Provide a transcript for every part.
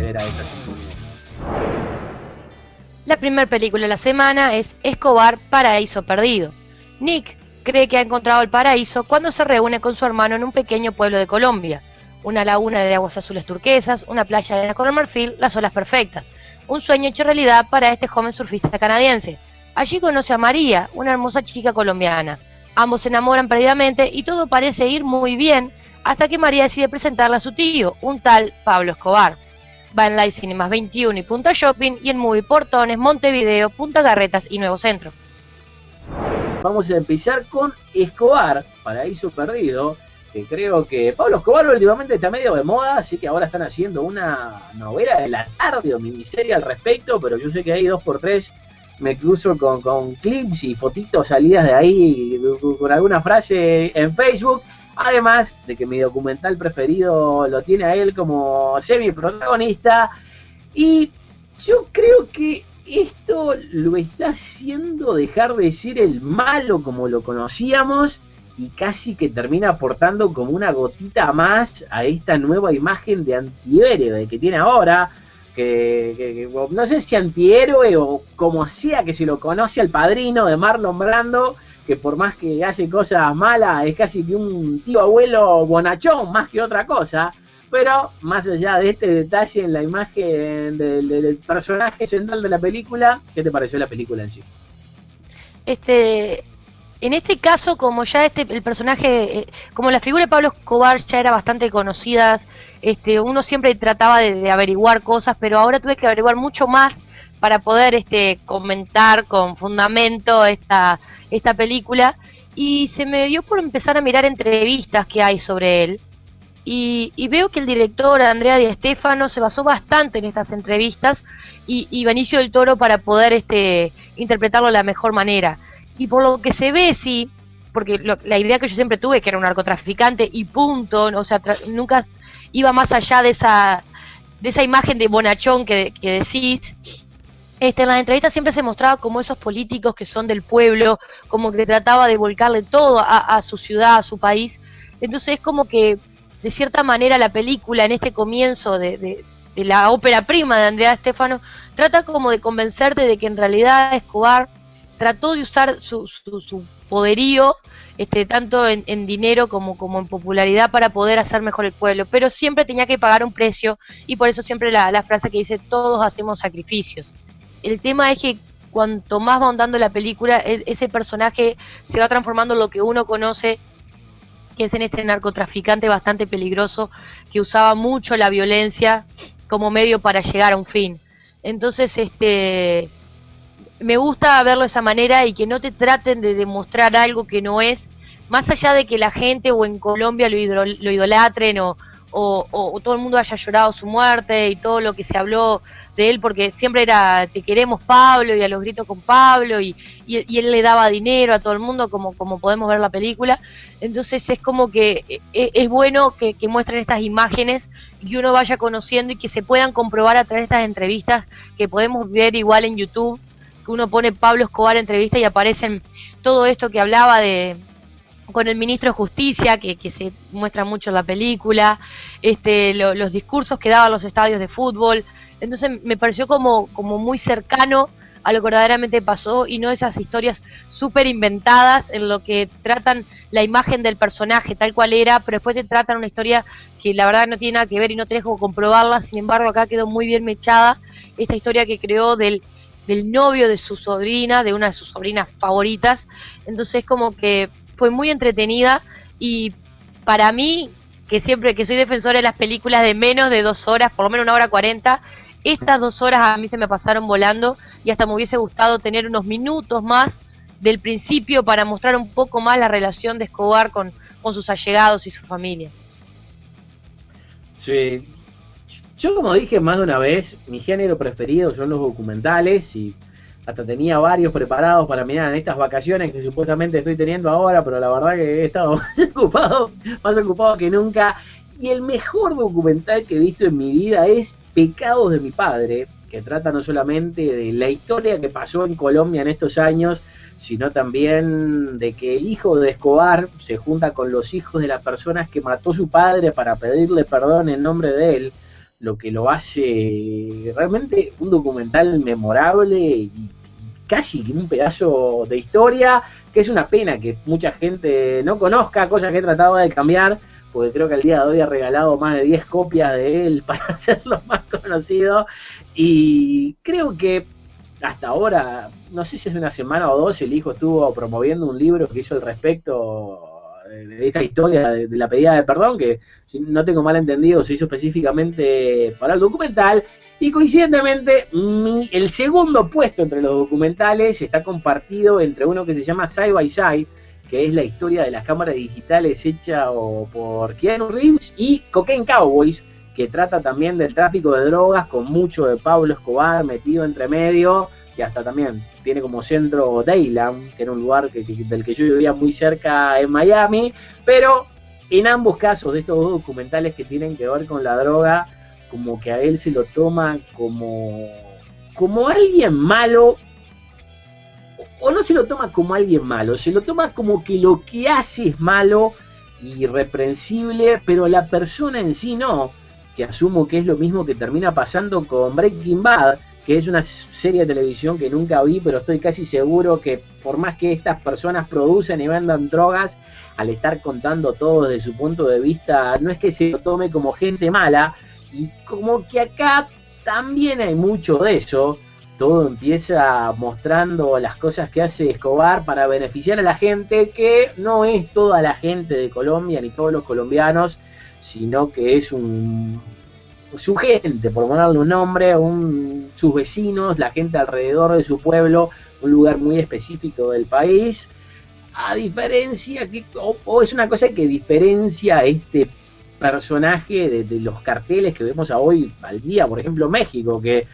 acceder a estas informaciones. La primera película de la semana es Escobar, Paraíso Perdido. Nick cree que ha encontrado el paraíso cuando se reúne con su hermano en un pequeño pueblo de Colombia. Una laguna de aguas azules turquesas, una playa de color marfil, las olas perfectas. Un sueño hecho realidad para este joven surfista canadiense. Allí conoce a María, una hermosa chica colombiana. Ambos se enamoran perdidamente y todo parece ir muy bien hasta que María decide presentarla a su tío, un tal Pablo Escobar. Va en Live Cinemas 21 y Punta Shopping y en Movie Portones, Montevideo, Punta Garretas y Nuevo Centro. Vamos a empezar con Escobar, Paraíso Perdido, que creo que Pablo Escobar últimamente está medio de moda, así que ahora están haciendo una novela de la tarde o miniserie al respecto, pero yo sé que ahí 2x3 me cruzo con clips y fotitos salidas de ahí con alguna frase en Facebook. Además de que mi documental preferido lo tiene a él como semi-protagonista. Y yo creo que esto lo está haciendo dejar de ser el malo como lo conocíamos y casi que termina aportando como una gotita más a esta nueva imagen de antihéroe que tiene ahora. Que no sé si antihéroe o como sea que se lo conoce al Padrino de Marlon Brando, que por más que hace cosas malas es casi que un tío abuelo bonachón más que otra cosa. Pero más allá de este detalle en la imagen del personaje central de la película, ¿qué te pareció la película en sí? En este caso, como ya el personaje, como la figura de Pablo Escobar ya era bastante conocida, uno siempre trataba de averiguar cosas, pero ahora tuve que averiguar mucho más para poder comentar con fundamento esta película, y se me dio por empezar a mirar entrevistas que hay sobre él, y veo que el director Andrea Di Stéfano se basó bastante en estas entrevistas y Benicio del Toro para poder interpretarlo de la mejor manera. Y por lo que se ve, sí, porque la idea que yo siempre tuve, que era un narcotraficante y punto, o sea, nunca iba más allá de esa imagen de bonachón que decís. En las entrevistas siempre se mostraba como esos políticos que son del pueblo, como que trataba de volcarle todo a su ciudad, a su país. Entonces es como que, de cierta manera, la película en este comienzo de la ópera prima de Andrea Stéfano trata como de convencerte de que en realidad Escobar trató de usar su poderío, tanto en dinero como en popularidad, para poder hacer mejor el pueblo, pero siempre tenía que pagar un precio, y por eso siempre la frase que dice, todos hacemos sacrificios. El tema es que cuanto más va ahondando la película, ese personaje se va transformando en lo que uno conoce, que es en este narcotraficante bastante peligroso, que usaba mucho la violencia como medio para llegar a un fin. Entonces, me gusta verlo de esa manera y que no te traten de demostrar algo que no es, más allá de que la gente o en Colombia lo idolatren o todo el mundo haya llorado su muerte y todo lo que se habló de él, porque siempre era te queremos Pablo y a los gritos con Pablo y él le daba dinero a todo el mundo, como podemos ver en la película. Entonces es como que es bueno que muestren estas imágenes y que uno vaya conociendo y que se puedan comprobar a través de estas entrevistas que podemos ver igual en YouTube, que uno pone Pablo Escobar entrevista y aparecen todo esto que hablaba con el ministro de Justicia, que se muestra mucho en la película, los discursos que daba en los estadios de fútbol. Entonces me pareció como muy cercano a lo que verdaderamente pasó y no esas historias súper inventadas en lo que tratan la imagen del personaje tal cual era, pero después te tratan una historia que la verdad no tiene nada que ver y no tenés como comprobarla. Sin embargo, acá quedó muy bien mechada esta historia que creó del novio de su sobrina, de una de sus sobrinas favoritas. Entonces como que fue muy entretenida, y para mí, que siempre que soy defensora de las películas de menos de 2 horas, por lo menos 1 hora 40, estas 2 horas a mí se me pasaron volando, y hasta me hubiese gustado tener unos minutos más del principio para mostrar un poco más la relación de Escobar con sus allegados y su familia. Sí, yo como dije más de una vez, mi género preferido son los documentales, y hasta tenía varios preparados para mirar en estas vacaciones que supuestamente estoy teniendo ahora, pero la verdad que he estado más ocupado que nunca. Y el mejor documental que he visto en mi vida es Pecados de mi padre, que trata no solamente de la historia que pasó en Colombia en estos años, sino también de que el hijo de Escobar se junta con los hijos de las personas que mató su padre para pedirle perdón en nombre de él, lo que lo hace realmente un documental memorable y casi un pedazo de historia, que es una pena que mucha gente no conozca, cosa que he tratado de cambiar, porque creo que al día de hoy he regalado más de 10 copias de él para hacerlo más conocido, y creo que hasta ahora, no sé si es una semana o dos, el hijo estuvo promoviendo un libro que hizo al respecto de esta historia de la pedida de perdón, que si no tengo mal entendido se hizo específicamente para el documental, y coincidentemente el segundo puesto entre los documentales está compartido entre uno que se llama Side by Side, que es la historia de las cámaras digitales hecha por Keanu Reeves, y Cocaine Cowboys, que trata también del tráfico de drogas con mucho de Pablo Escobar metido entre medio, que hasta también tiene como centro Dayland, que era un lugar del que yo vivía muy cerca en Miami, pero en ambos casos de estos dos documentales que tienen que ver con la droga, como que a él se lo toma como alguien malo, o no se lo toma como alguien malo, se lo toma como que lo que hace es malo y irreprensible, pero la persona en sí no, que asumo que es lo mismo que termina pasando con Breaking Bad, que es una serie de televisión que nunca vi, pero estoy casi seguro que por más que estas personas producen y vendan drogas, al estar contando todo desde su punto de vista, no es que se lo tome como gente mala, y como que acá también hay mucho de eso. Todo empieza mostrando las cosas que hace Escobar para beneficiar a la gente, que no es toda la gente de Colombia ni todos los colombianos, sino que es su gente, por ponerle un nombre, sus vecinos, la gente alrededor de su pueblo, un lugar muy específico del país, a diferencia o es una cosa que diferencia a este personaje de los carteles que vemos hoy al día, por ejemplo México, que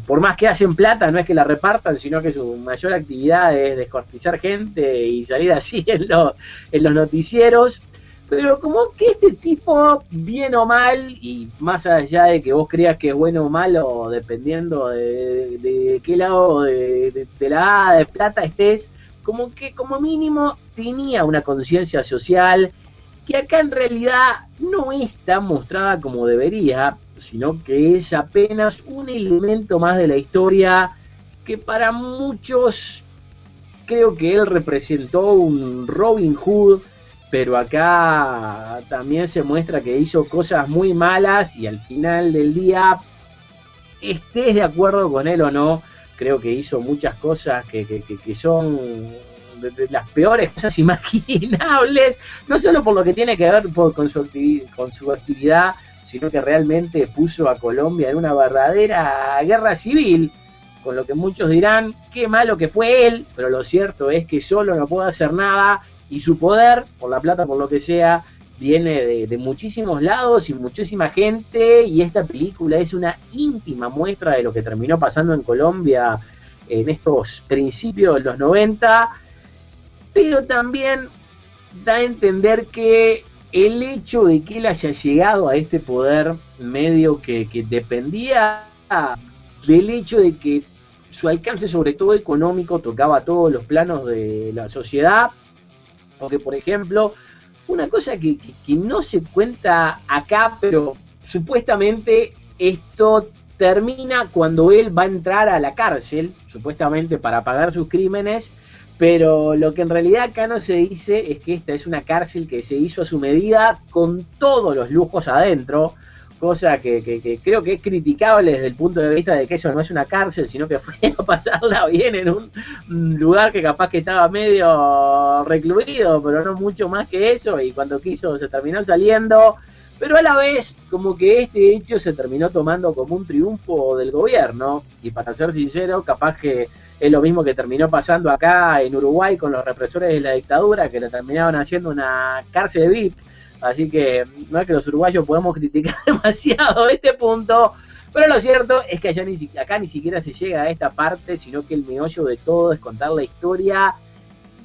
por más que hacen plata no es que la repartan, sino que su mayor actividad es descuartizar gente y salir así en los noticieros. Pero como que este tipo, bien o mal, y más allá de que vos creas que es bueno o malo, dependiendo de qué lado de la de plata estés, como que como mínimo tenía una conciencia social que acá en realidad no es tan mostrada como debería, sino que es apenas un elemento más de la historia que para muchos creo que él representó un Robin Hood, pero acá también se muestra que hizo cosas muy malas y al final del día, estés de acuerdo con él o no, creo que hizo muchas cosas que son de las peores cosas imaginables, no solo por lo que tiene que ver con su actividad, sino que realmente puso a Colombia en una verdadera guerra civil, con lo que muchos dirán, qué malo que fue él, pero lo cierto es que solo no puede hacer nada, y su poder, por la plata, por lo que sea, viene de muchísimos lados y muchísima gente, y esta película es una íntima muestra de lo que terminó pasando en Colombia en estos principios de los 90, pero también da a entender que el hecho de que él haya llegado a este poder medio que dependía del hecho de que su alcance, sobre todo económico, tocaba todos los planos de la sociedad, porque por ejemplo, una cosa que no se cuenta acá, pero supuestamente esto termina cuando él va a entrar a la cárcel, supuestamente para pagar sus crímenes, pero lo que en realidad acá no se dice es que esta es una cárcel que se hizo a su medida con todos los lujos adentro, cosa que creo que es criticable desde el punto de vista de que eso no es una cárcel, sino que fue a pasarla bien en un lugar que capaz que estaba medio recluido, pero no mucho más que eso, y cuando quiso se terminó saliendo, pero a la vez como que este hecho se terminó tomando como un triunfo del gobierno, y para ser sincero, capaz que es lo mismo que terminó pasando acá en Uruguay con los represores de la dictadura, que le terminaban haciendo una cárcel VIP. Así que no es que los uruguayos podemos criticar demasiado este punto, pero lo cierto es que acá ni siquiera se llega a esta parte, sino que el meollo de todo es contar la historia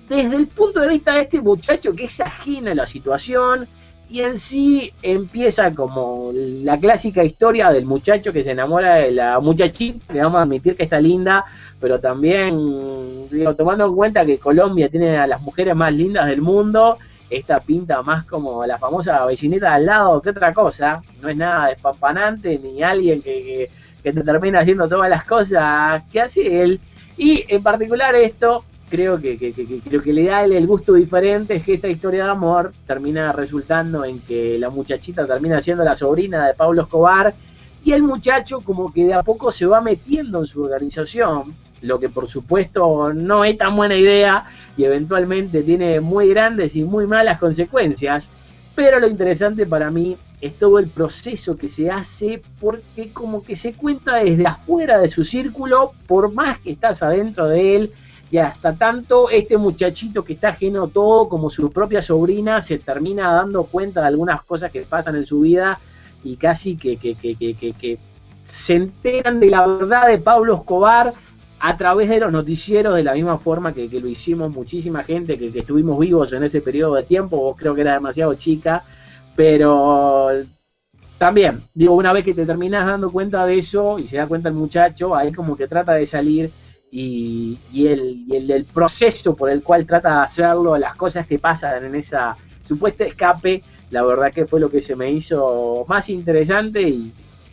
desde el punto de vista de este muchacho que es ajeno a la situación, y en sí empieza como la clásica historia del muchacho que se enamora de la muchachita, que vamos a admitir que está linda, pero también, digo, tomando en cuenta que Colombia tiene a las mujeres más lindas del mundo, esta pinta más como la famosa vecinita al lado que otra cosa, no es nada despampanante ni alguien que te termina haciendo todas las cosas que hace él, y en particular esto creo que le da el gusto diferente, es que esta historia de amor termina resultando en que la muchachita termina siendo la sobrina de Pablo Escobar, y el muchacho como que de a poco se va metiendo en su organización, lo que por supuesto no es tan buena idea y eventualmente tiene muy grandes y muy malas consecuencias, pero lo interesante para mí es todo el proceso que se hace, porque como que se cuenta desde afuera de su círculo, por más que estás adentro de él, y hasta tanto este muchachito que está ajeno a todo, como su propia sobrina, se termina dando cuenta de algunas cosas que pasan en su vida, y casi que se enteran de la verdad de Pablo Escobar a través de los noticieros, de la misma forma que lo hicimos muchísima gente que estuvimos vivos en ese periodo de tiempo. Vos creo que era demasiado chica, pero también, digo, una vez que te terminás dando cuenta de eso y se da cuenta el muchacho, ahí como que trata de salir, y el proceso por el cual trata de hacerlo, las cosas que pasan en esa supuesto escape, la verdad que fue lo que se me hizo más interesante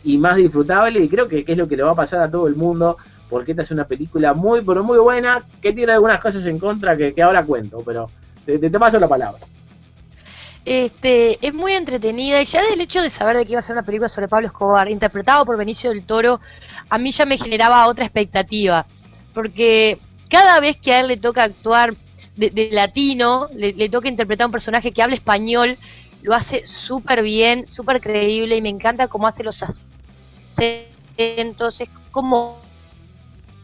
y más disfrutable, y creo que es lo que le va a pasar a todo el mundo, porque esta es una película muy, pero muy buena, que tiene algunas cosas en contra que ahora cuento, pero te paso la palabra. Es muy entretenida, y ya del hecho de saber de que iba a ser una película sobre Pablo Escobar, interpretado por Benicio del Toro, a mí ya me generaba otra expectativa, porque cada vez que a él le toca actuar de latino, le toca interpretar un personaje que habla español, lo hace súper bien, súper creíble, y me encanta cómo hace los acentos, es como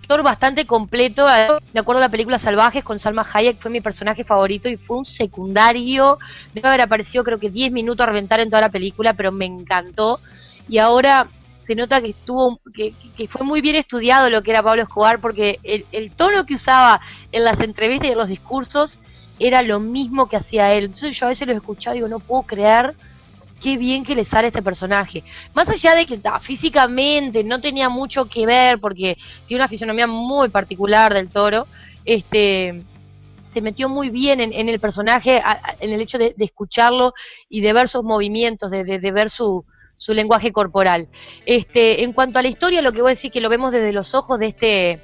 actor bastante completo. De acuerdo a la película Salvajes con Salma Hayek, fue mi personaje favorito y fue un secundario, debe haber aparecido creo que 10 minutos a reventar en toda la película, pero me encantó, y ahora se nota que que fue muy bien estudiado lo que era Pablo Escobar, porque el tono que usaba en las entrevistas y en los discursos era lo mismo que hacía él. Entonces yo a veces lo escuchaba y digo, no puedo creer qué bien que le sale este personaje. Más allá de que físicamente no tenía mucho que ver, porque tiene una fisonomía muy particular del Toro, se metió muy bien en el personaje, en el hecho de escucharlo y de ver sus movimientos, de ver su lenguaje corporal. En cuanto a la historia, lo que voy a decir que lo vemos desde los ojos de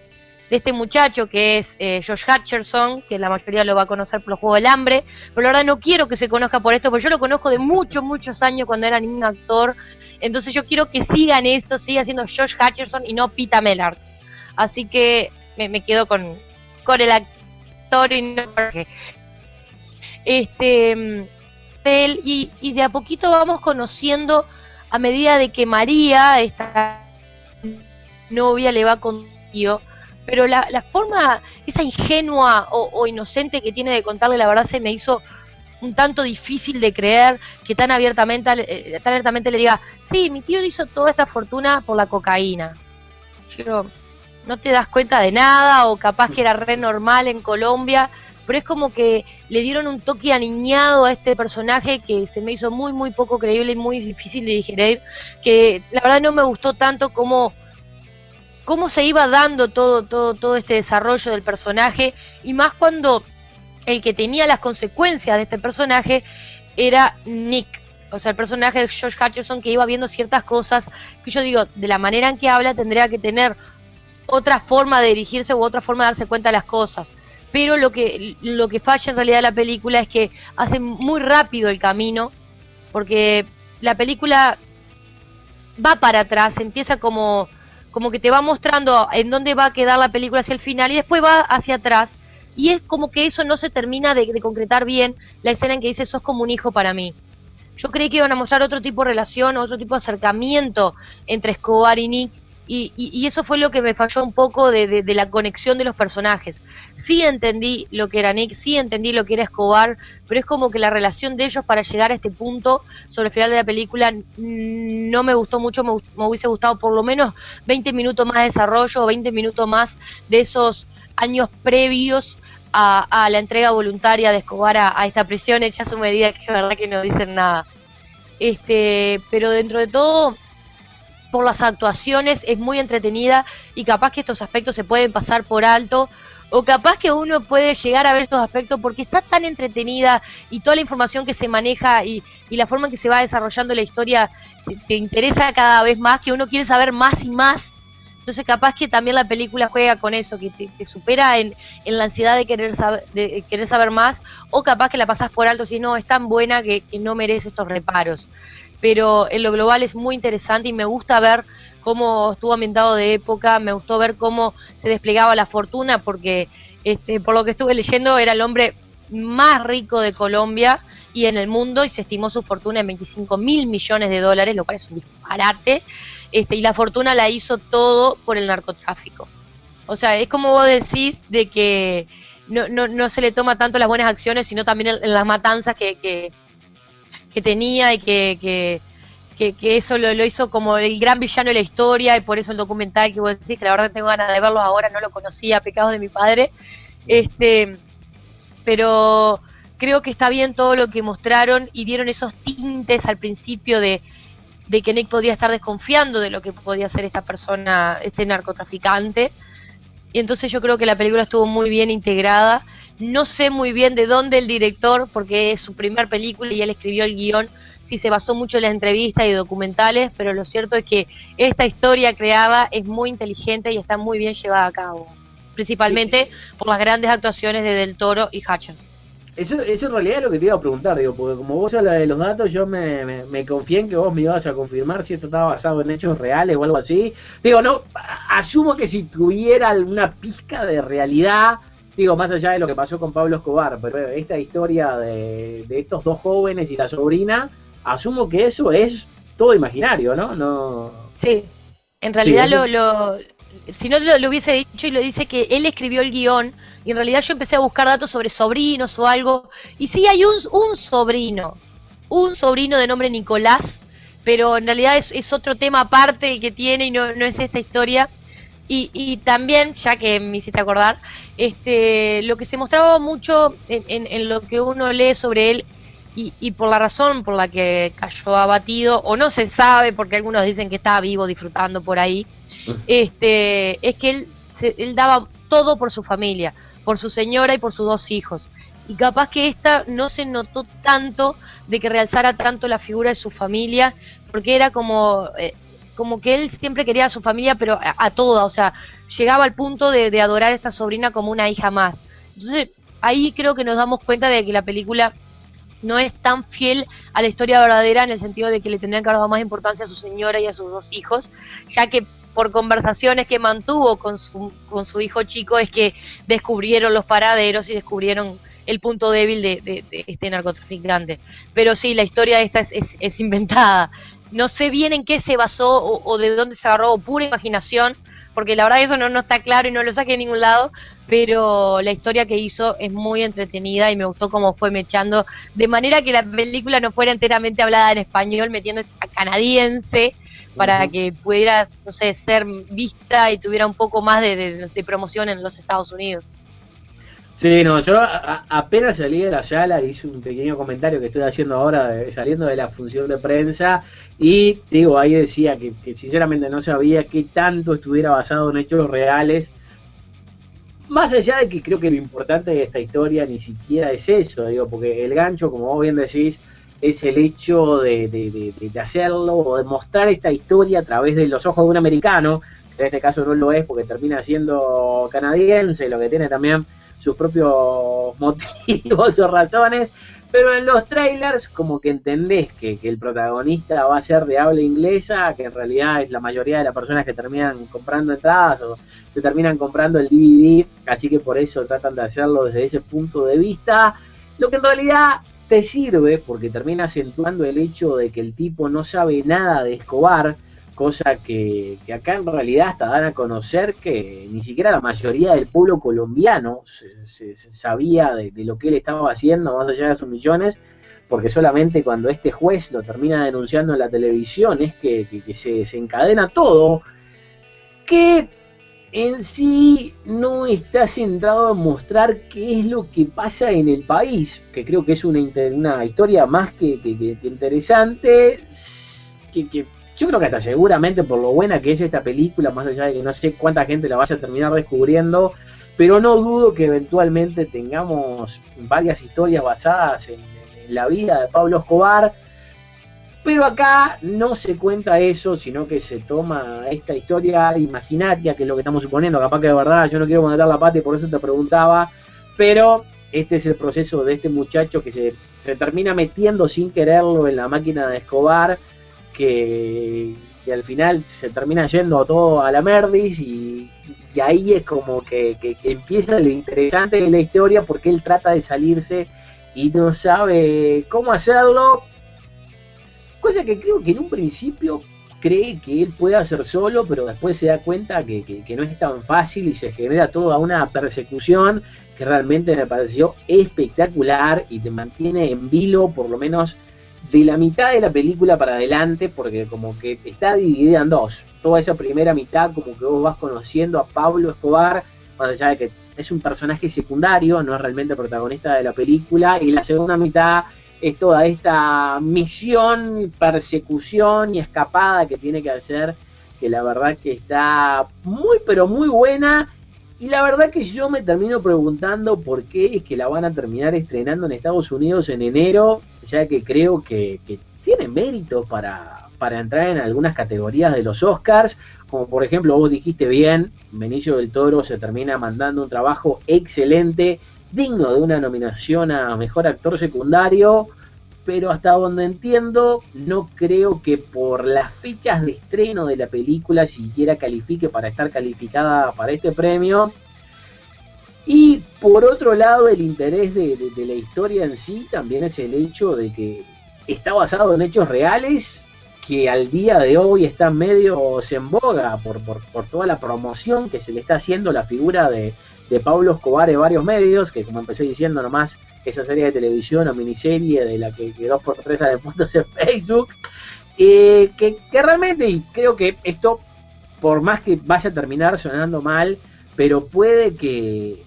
este muchacho que es Josh Hutcherson, que la mayoría lo va a conocer por los Juegos del Hambre, pero la verdad no quiero que se conozca por esto, porque yo lo conozco de muchos años cuando era ningún actor, entonces yo quiero que sigan esto, siga siendo Josh Hutcherson y no Pita Mellard. Así que me quedo con el actor y no porque él, y de a poquito vamos conociendo a medida de que María, esta novia, le va con tío, pero la forma, esa ingenua o inocente que tiene de contarle la verdad, se me hizo un tanto difícil de creer que tan abiertamente le diga, sí, mi tío hizo toda esta fortuna por la cocaína. Yo, no te das cuenta de nada, o capaz que era re normal en Colombia, pero es como que le dieron un toque aniñado a este personaje que se me hizo muy poco creíble y muy difícil de digerir, que la verdad no me gustó tanto cómo se iba dando todo este desarrollo del personaje, y más cuando el que tenía las consecuencias de este personaje era Nick, o sea, el personaje de Josh Hutcherson, que iba viendo ciertas cosas que yo digo, de la manera en que habla tendría que tener otra forma de dirigirse u otra forma de darse cuenta de las cosas, pero lo que falla en realidad la película es que hace muy rápido el camino, porque la película va para atrás, empieza como que te va mostrando en dónde va a quedar la película hacia el final, y después va hacia atrás, y es como que eso no se termina de concretar bien, la escena en que dice, sos como un hijo para mí. Yo creí que iban a mostrar otro tipo de relación, otro tipo de acercamiento entre Escobar y Nick, y eso fue lo que me falló un poco de la conexión de los personajes. Sí entendí lo que era Nick, sí entendí lo que era Escobar, pero es como que la relación de ellos para llegar a este punto sobre el final de la película no me gustó mucho. Me hubiese gustado por lo menos 20 minutos más de desarrollo, o 20 minutos más de esos años previos a la entrega voluntaria de Escobar a esta prisión hecha a su medida, que es verdad que no dicen nada. Pero dentro de todo, por las actuaciones es muy entretenida, y capaz que estos aspectos se pueden pasar por alto o capaz que uno puede llegar a ver estos aspectos porque está tan entretenida y toda la información que se maneja y la forma en que se va desarrollando la historia te interesa cada vez más, que uno quiere saber más y más. Entonces capaz que también la película juega con eso, que te supera en la ansiedad de querer saber más, o capaz que la pasás por alto si no, es tan buena que no merece estos reparos. Pero en lo global es muy interesante y me gusta ver cómo estuvo ambientado de época, me gustó ver cómo se desplegaba la fortuna, porque por lo que estuve leyendo era el hombre más rico de Colombia y en el mundo, y se estimó su fortuna en 25.000 millones de dólares, lo cual es un disparate, y la fortuna la hizo todo por el narcotráfico. O sea, es como vos decís, de que no se le toma tanto las buenas acciones, sino también en las matanzas que tenía, y que eso lo hizo como el gran villano de la historia, y por eso el documental que vos decís, que la verdad tengo ganas de verlo ahora, no lo conocía, Pecados de mi padre, pero creo que está bien todo lo que mostraron y dieron esos tintes al principio de que Nick podía estar desconfiando de lo que podía hacer esta persona, este narcotraficante, y entonces yo creo que la película estuvo muy bien integrada. No sé muy bien de dónde el director, porque es su primer película y él escribió el guión, si se basó mucho en las entrevistas y documentales, pero lo cierto es que esta historia creada es muy inteligente y está muy bien llevada a cabo, principalmente por las grandes actuaciones de Del Toro y Hutchins. Eso en realidad es lo que te iba a preguntar, digo, porque como vos hablas de los datos, yo me confié en que vos me ibas a confirmar si esto estaba basado en hechos reales o algo así. Digo, no, asumo que si tuviera alguna pizca de realidad, digo, más allá de lo que pasó con Pablo Escobar, pero esta historia de estos dos jóvenes y la sobrina, asumo que eso es todo imaginario, ¿no? Sí, en realidad sí, si no lo hubiese dicho, y lo dice que él escribió el guión, y en realidad yo empecé a buscar datos sobre sobrinos o algo, y sí hay un sobrino de nombre Nicolás, pero en realidad es otro tema aparte el que tiene y no es esta historia. Y también, ya que me hiciste acordar, lo que se mostraba mucho en lo que uno lee sobre él, y por la razón por la que cayó abatido, o no se sabe, porque algunos dicen que estaba vivo disfrutando por ahí, es que él daba todo por su familia, por su señora y por sus dos hijos. Y capaz que esta no se notó tanto de que realzara tanto la figura de su familia, porque era como que él siempre quería a su familia, pero a toda, o sea, llegaba al punto de adorar a esta sobrina como una hija más. Entonces, ahí creo que nos damos cuenta de que la película no es tan fiel a la historia verdadera, en el sentido de que le tendrían que haber dado más importancia a su señora y a sus dos hijos, ya que por conversaciones que mantuvo con su hijo chico es que descubrieron los paraderos y descubrieron el punto débil de este narcotraficante. Pero sí, la historia esta es inventada. No sé bien en qué se basó o de dónde se agarró, o pura imaginación, porque la verdad eso no está claro y no lo saqué de ningún lado, pero la historia que hizo es muy entretenida y me gustó cómo fue mechando, de manera que la película no fuera enteramente hablada en español, metiendo a canadiense, para que pudiera, no sé, ser vista y tuviera un poco más de promoción en los Estados Unidos. Sí, no, yo apenas salí de la sala, hice un pequeño comentario que estoy haciendo ahora, saliendo de la función de prensa, y digo, ahí decía que sinceramente no sabía qué tanto estuviera basado en hechos reales, más allá de que creo que lo importante de esta historia ni siquiera es eso, digo, porque el gancho, como vos bien decís, es el hecho de hacerlo, o de mostrar esta historia a través de los ojos de un americano, que en este caso no lo es porque termina siendo canadiense, lo que tiene también sus propios motivos o razones, pero en los trailers como que entendés que el protagonista va a ser de habla inglesa, que en realidad es la mayoría de las personas que terminan comprando entradas o se terminan comprando el DVD, así que por eso tratan de hacerlo desde ese punto de vista, lo que en realidad te sirve porque termina acentuando el hecho de que el tipo no sabe nada de Escobar, cosa que acá en realidad hasta dan a conocer que ni siquiera la mayoría del pueblo colombiano se sabía de lo que él estaba haciendo, más allá de sus millones, porque solamente cuando este juez lo termina denunciando en la televisión es que se encadena todo, que en sí no está centrado en mostrar qué es lo que pasa en el país, que creo que es una historia más que interesante, que yo creo que hasta seguramente por lo buena que es esta película, más allá de que no sé cuánta gente la vaya a terminar descubriendo, pero no dudo que eventualmente tengamos varias historias basadas en la vida de Pablo Escobar. Pero acá no se cuenta eso, sino que se toma esta historia imaginaria, que es lo que estamos suponiendo, capaz que de verdad yo no quiero poner la pata y por eso te preguntaba, pero este es el proceso de este muchacho que se termina metiendo sin quererlo en la máquina de Escobar, que al final se termina yendo todo a la merdis, y ahí es como que empieza lo interesante de la historia, porque él trata de salirse y no sabe cómo hacerlo. Cosa que creo que en un principio cree que él puede hacer solo, pero después se da cuenta que no es tan fácil y se genera toda una persecución que realmente me pareció espectacular y te mantiene en vilo por lo menos de la mitad de la película para adelante, porque como que está dividida en dos. Toda esa primera mitad como que vos vas conociendo a Pablo Escobar, más allá de que es un personaje secundario, no es realmente protagonista de la película, y la segunda mitad es toda esta misión, persecución y escapada que tiene que hacer, que la verdad que está muy pero muy buena. Y la verdad que yo me termino preguntando por qué es que la van a terminar estrenando en Estados Unidos en enero, ya que creo que tiene mérito para entrar en algunas categorías de los Oscars, como por ejemplo vos dijiste bien, Benicio del Toro se termina mandando un trabajo excelente, digno de una nominación a Mejor Actor Secundario, pero hasta donde entiendo, no creo que por las fechas de estreno de la película siquiera califique para estar calificada para este premio. Y por otro lado, el interés de la historia en sí también es el hecho de que está basado en hechos reales, que al día de hoy están medio en boga por toda la promoción que se le está haciendo a la figura de Pablo Escobar en varios medios, que como empecé diciendo nomás, esa serie de televisión o miniserie de la que 2x3 sale puntos en Facebook, que realmente, y creo que esto, por más que vaya a terminar sonando mal, pero puede que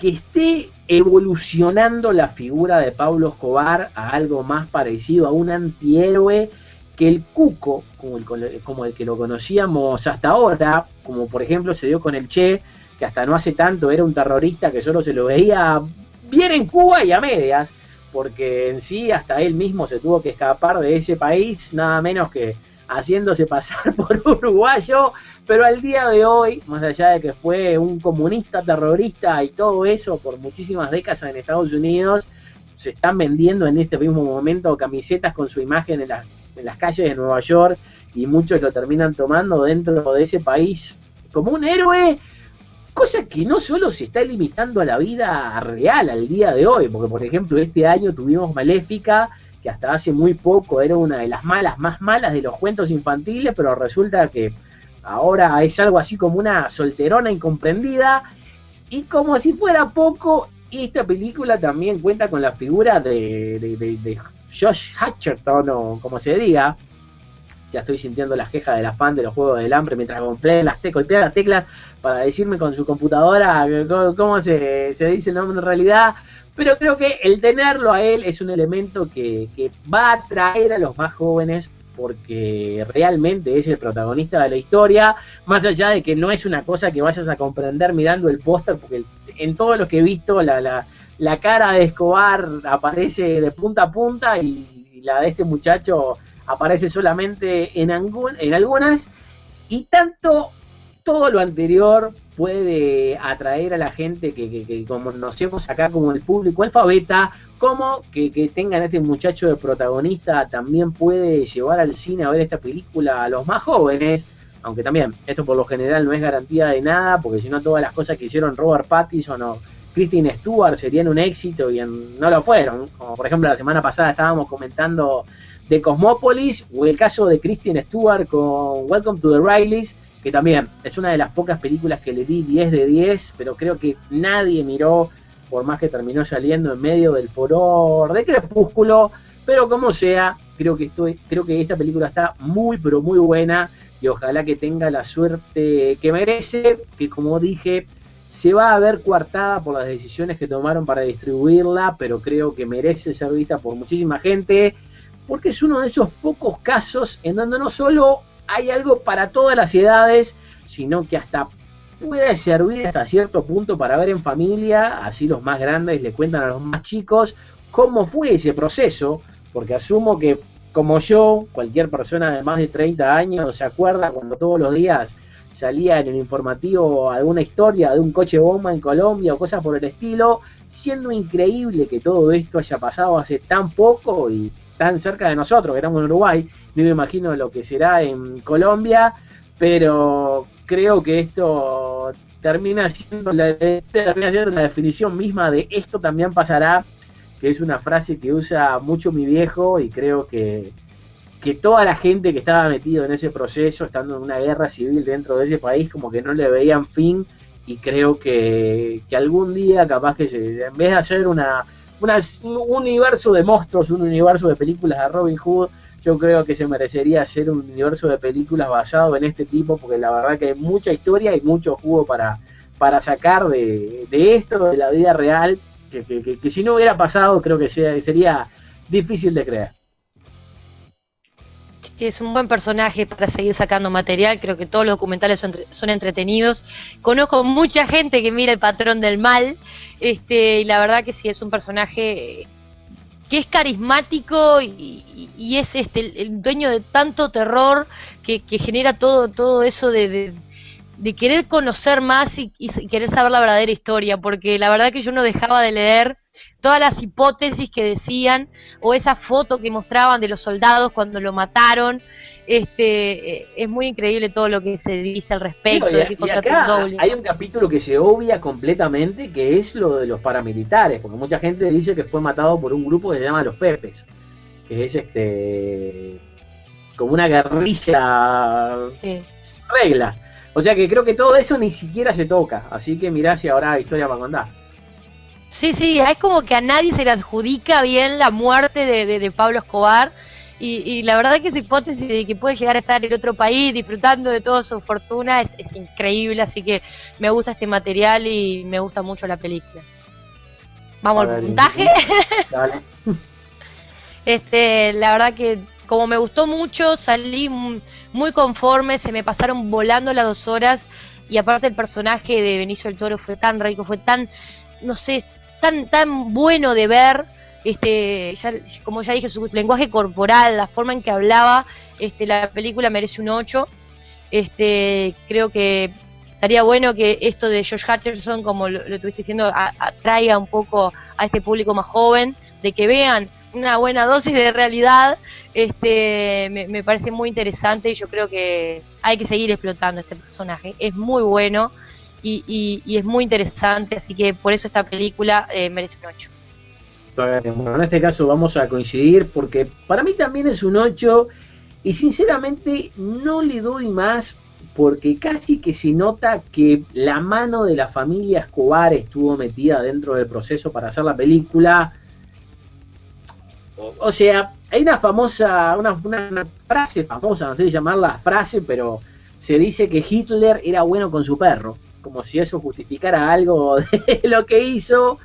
esté evolucionando la figura de Pablo Escobar a algo más parecido a un antihéroe que el Cuco, como el que lo conocíamos hasta ahora, como por ejemplo se dio con el Che, que hasta no hace tanto era un terrorista que solo se lo veía bien en Cuba y a medias, porque en sí hasta él mismo se tuvo que escapar de ese país, nada menos que haciéndose pasar por uruguayo, pero al día de hoy, más allá de que fue un comunista terrorista y todo eso por muchísimas décadas en Estados Unidos, se están vendiendo en este mismo momento camisetas con su imagen en las calles de Nueva York, y muchos lo terminan tomando dentro de ese país como un héroe, cosa que no solo se está limitando a la vida real al día de hoy, porque por ejemplo este año tuvimos Maléfica, que hasta hace muy poco era una de las más malas de los cuentos infantiles, pero resulta que ahora es algo así como una solterona incomprendida, y como si fuera poco, esta película también cuenta con la figura de Josh Hutcherson, o como se diga. Ya estoy sintiendo las quejas del afán de los Juegos del Hambre mientras golpea las teclas para decirme con su computadora cómo se dice el nombre en realidad. Pero creo que el tenerlo a él es un elemento que va a atraer a los más jóvenes, porque realmente es el protagonista de la historia, más allá de que no es una cosa que vayas a comprender mirando el póster, porque en todo lo que he visto la cara de Escobar aparece de punta a punta y la de este muchacho aparece solamente en algunas, y tanto todo lo anterior puede atraer a la gente que como conocemos acá como el público alfabeta, como que tengan a este muchacho de protagonista, también puede llevar al cine a ver esta película a los más jóvenes, aunque también esto por lo general no es garantía de nada, porque si no todas las cosas que hicieron Robert Pattinson o Kristen Stewart serían un éxito y no lo fueron, como por ejemplo la semana pasada estábamos comentando de Cosmópolis, o el caso de Kristen Stewart con Welcome to the Rileys, que también es una de las pocas películas que le di 10 de 10, pero creo que nadie miró, por más que terminó saliendo en medio del furor de Crepúsculo, pero como sea, creo que esta película está muy pero muy buena, y ojalá que tenga la suerte que merece, que como dije, se va a ver coartada por las decisiones que tomaron para distribuirla, pero creo que merece ser vista por muchísima gente, porque es uno de esos pocos casos en donde no solo hay algo para todas las edades, sino que hasta puede servir hasta cierto punto para ver en familia, así los más grandes le cuentan a los más chicos cómo fue ese proceso, porque asumo que como yo, cualquier persona de más de 30 años se acuerda cuando todos los días salía en el informativo alguna historia de un coche bomba en Colombia o cosas por el estilo, siendo increíble que todo esto haya pasado hace tan poco y tan cerca de nosotros, que estamos en Uruguay. No me imagino lo que será en Colombia, pero creo que esto termina siendo la definición misma de esto también pasará, que es una frase que usa mucho mi viejo, y creo que toda la gente que estaba metido en ese proceso, estando en una guerra civil dentro de ese país, como que no le veían fin, y creo que algún día capaz que en vez de hacer un universo de monstruos, un universo de películas de Robin Hood, yo creo que se merecería hacer un universo de películas basado en este tipo, porque la verdad que hay mucha historia y mucho jugo para sacar de esto, de la vida real, que si no hubiera pasado creo que sería difícil de creer. Es un buen personaje para seguir sacando material, creo que todos los documentales son entretenidos. Conozco mucha gente que mira El Patrón del Mal, y la verdad que sí, es un personaje que es carismático y es el dueño de tanto terror que genera todo eso de querer conocer más y querer saber la verdadera historia, porque la verdad que yo no dejaba de leer todas las hipótesis que decían, o esa foto que mostraban de los soldados cuando lo mataron. Es muy increíble todo lo que se dice al respecto. Sí, y acá hay un capítulo que se obvia completamente, que es lo de los paramilitares, porque mucha gente dice que fue matado por un grupo que se llama Los Pepes, que es como una guerrilla sin reglas. O sea que creo que todo eso ni siquiera se toca, así que mirá si habrá historia para contar. Sí, es como que a nadie se le adjudica bien la muerte de Pablo Escobar, y la verdad que esa hipótesis de que puede llegar a estar en otro país disfrutando de toda su fortuna es increíble, así que me gusta este material y me gusta mucho la película. Vamos al puntaje. Dale. La verdad que como me gustó mucho, salí muy conforme, se me pasaron volando las 2 horas, y aparte el personaje de Benicio del Toro fue tan rico, fue tan, no sé, tan bueno de ver, como ya dije, su lenguaje corporal, la forma en que hablaba, la película merece un 8. Creo que estaría bueno que esto de Josh Hutcherson, como lo estuviste diciendo, atraiga un poco a este público más joven, de que vean una buena dosis de realidad. Me parece muy interesante, y yo creo que hay que seguir explotando este personaje. Es muy bueno y es muy interesante, así que por eso esta película merece un 8. Bueno, en este caso vamos a coincidir, porque para mí también es un 8, y sinceramente no le doy más, porque casi que se nota que la mano de la familia Escobar estuvo metida dentro del proceso para hacer la película. O sea, hay una frase famosa, no sé si llamarla frase, pero se dice que Hitler era bueno con su perro, como si eso justificara algo de lo que hizo.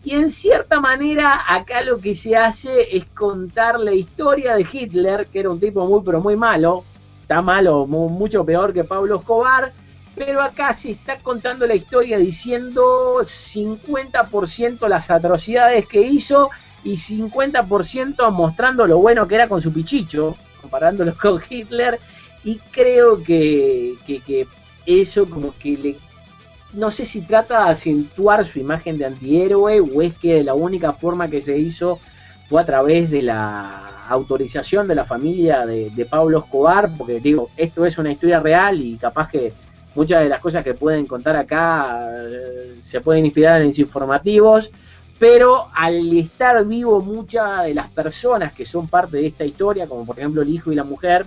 Y en cierta manera acá lo que se hace es contar la historia de Hitler, que era un tipo muy pero muy malo, está malo, mucho peor que Pablo Escobar, pero acá se está contando la historia diciendo 50% las atrocidades que hizo y 50% mostrando lo bueno que era con su pichicho, comparándolo con Hitler, y creo que eso como que no sé si trata de acentuar su imagen de antihéroe, o es que la única forma que se hizo fue a través de la autorización de la familia de Pablo Escobar, porque digo, esto es una historia real y capaz que muchas de las cosas que pueden contar acá se pueden inspirar en informativos, pero al estar vivo muchas de las personas que son parte de esta historia, como por ejemplo el hijo y la mujer,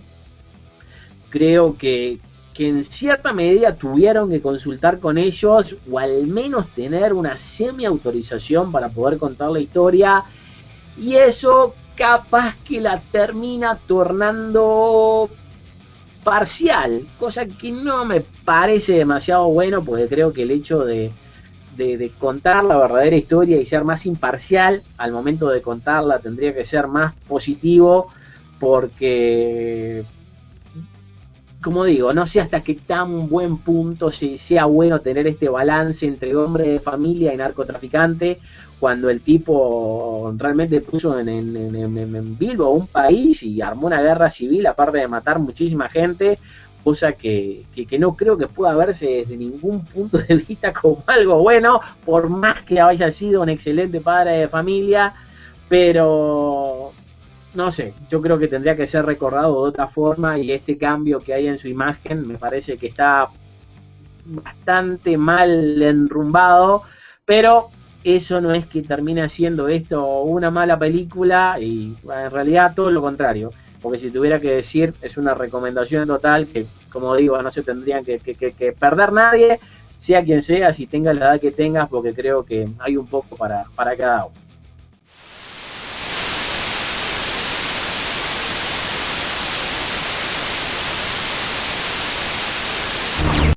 creo que en cierta medida tuvieron que consultar con ellos, o al menos tener una semi-autorización para poder contar la historia, y eso capaz que la termina tornando parcial, cosa que no me parece demasiado bueno, porque creo que el hecho de contar la verdadera historia y ser más imparcial al momento de contarla tendría que ser más positivo, porque como digo, no sé hasta qué tan buen punto sea bueno tener este balance entre hombre de familia y narcotraficante, cuando el tipo realmente puso en Bilbo un país y armó una guerra civil, aparte de matar muchísima gente, cosa que no creo que pueda verse desde ningún punto de vista como algo bueno, por más que haya sido un excelente padre de familia, pero no sé, yo creo que tendría que ser recordado de otra forma, y este cambio que hay en su imagen me parece que está bastante mal enrumbado, pero eso no es que termine siendo esto una mala película, y en realidad todo lo contrario, porque si tuviera que decir, es una recomendación total que, como digo, no se tendrían que perder nadie, sea quien sea, si tenga la edad que tengas, porque creo que hay un poco para cada uno.